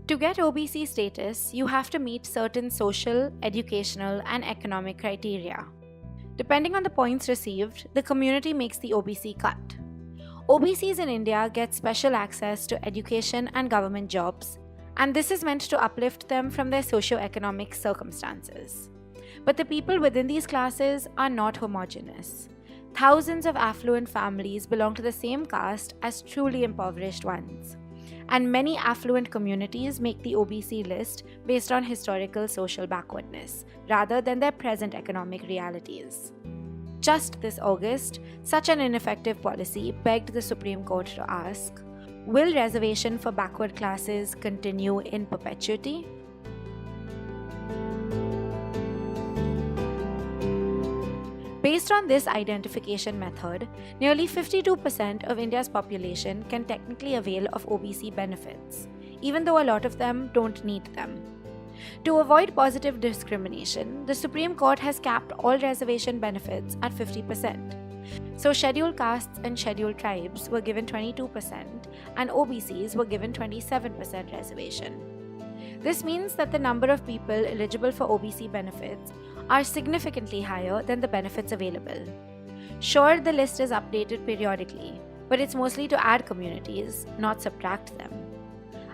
To get OBC status, you have to meet certain social, educational, and economic criteria. Depending on the points received, the community makes the OBC cut. OBCs in India get special access to education and government jobs, and this is meant to uplift them from their socio-economic circumstances. But the people within these classes are not homogeneous. Thousands of affluent families belong to the same caste as truly impoverished ones. And many affluent communities make the OBC list based on historical social backwardness, rather than their present economic realities. Just this August, such an ineffective policy begged the Supreme Court to ask, will reservation for backward classes continue in perpetuity? Based on this identification method, nearly 52% of India's population can technically avail of OBC benefits, even though a lot of them don't need them. To avoid positive discrimination, the Supreme Court has capped all reservation benefits at 50%. So scheduled castes and scheduled tribes were given 22% and OBCs were given 27% reservation. This means that the number of people eligible for OBC benefits are significantly higher than the benefits available. Sure, the list is updated periodically, but it's mostly to add communities, not subtract them.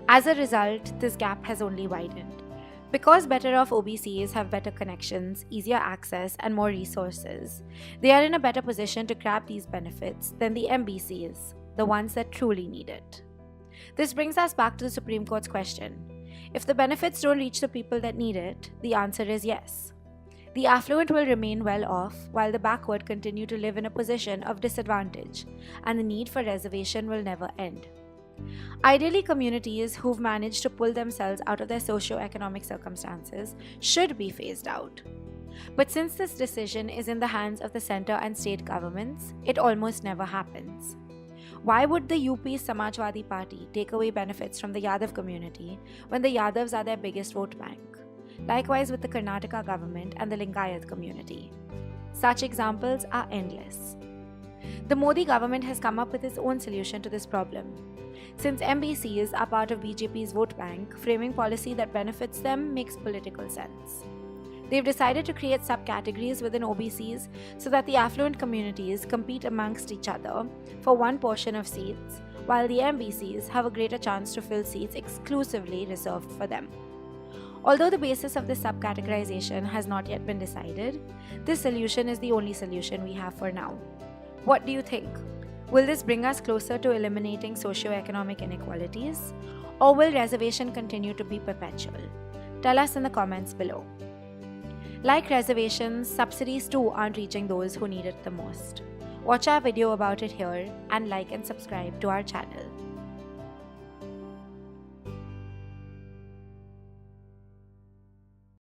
As a result, this gap has only widened. Because better off OBCs have better connections, easier access, and more resources, they are in a better position to grab these benefits than the MBCs, the ones that truly need it. This brings us back to the Supreme Court's question. If the benefits don't reach the people that need it, the answer is yes. The affluent will remain well off, while the backward continue to live in a position of disadvantage, and the need for reservation will never end. Ideally, communities who've managed to pull themselves out of their socio-economic circumstances should be phased out. But since this decision is in the hands of the centre and state governments, it almost never happens. Why would the UP's Samajwadi party take away benefits from the Yadav community when the Yadavs are their biggest vote bank? Likewise with the Karnataka Government and the Lingayat community. Such examples are endless. The Modi government has come up with its own solution to this problem. Since MBCs are part of BJP's vote bank, framing policy that benefits them makes political sense. They've decided to create subcategories within OBCs so that the affluent communities compete amongst each other for one portion of seats, while the MBCs have a greater chance to fill seats exclusively reserved for them. Although the basis of this subcategorization has not yet been decided, this solution is the only solution we have for now. What do you think? Will this bring us closer to eliminating socio-economic inequalities, or will reservation continue to be perpetual? Tell us in the comments below. Like reservations, subsidies too aren't reaching those who need it the most. Watch our video about it here and like and subscribe to our channel.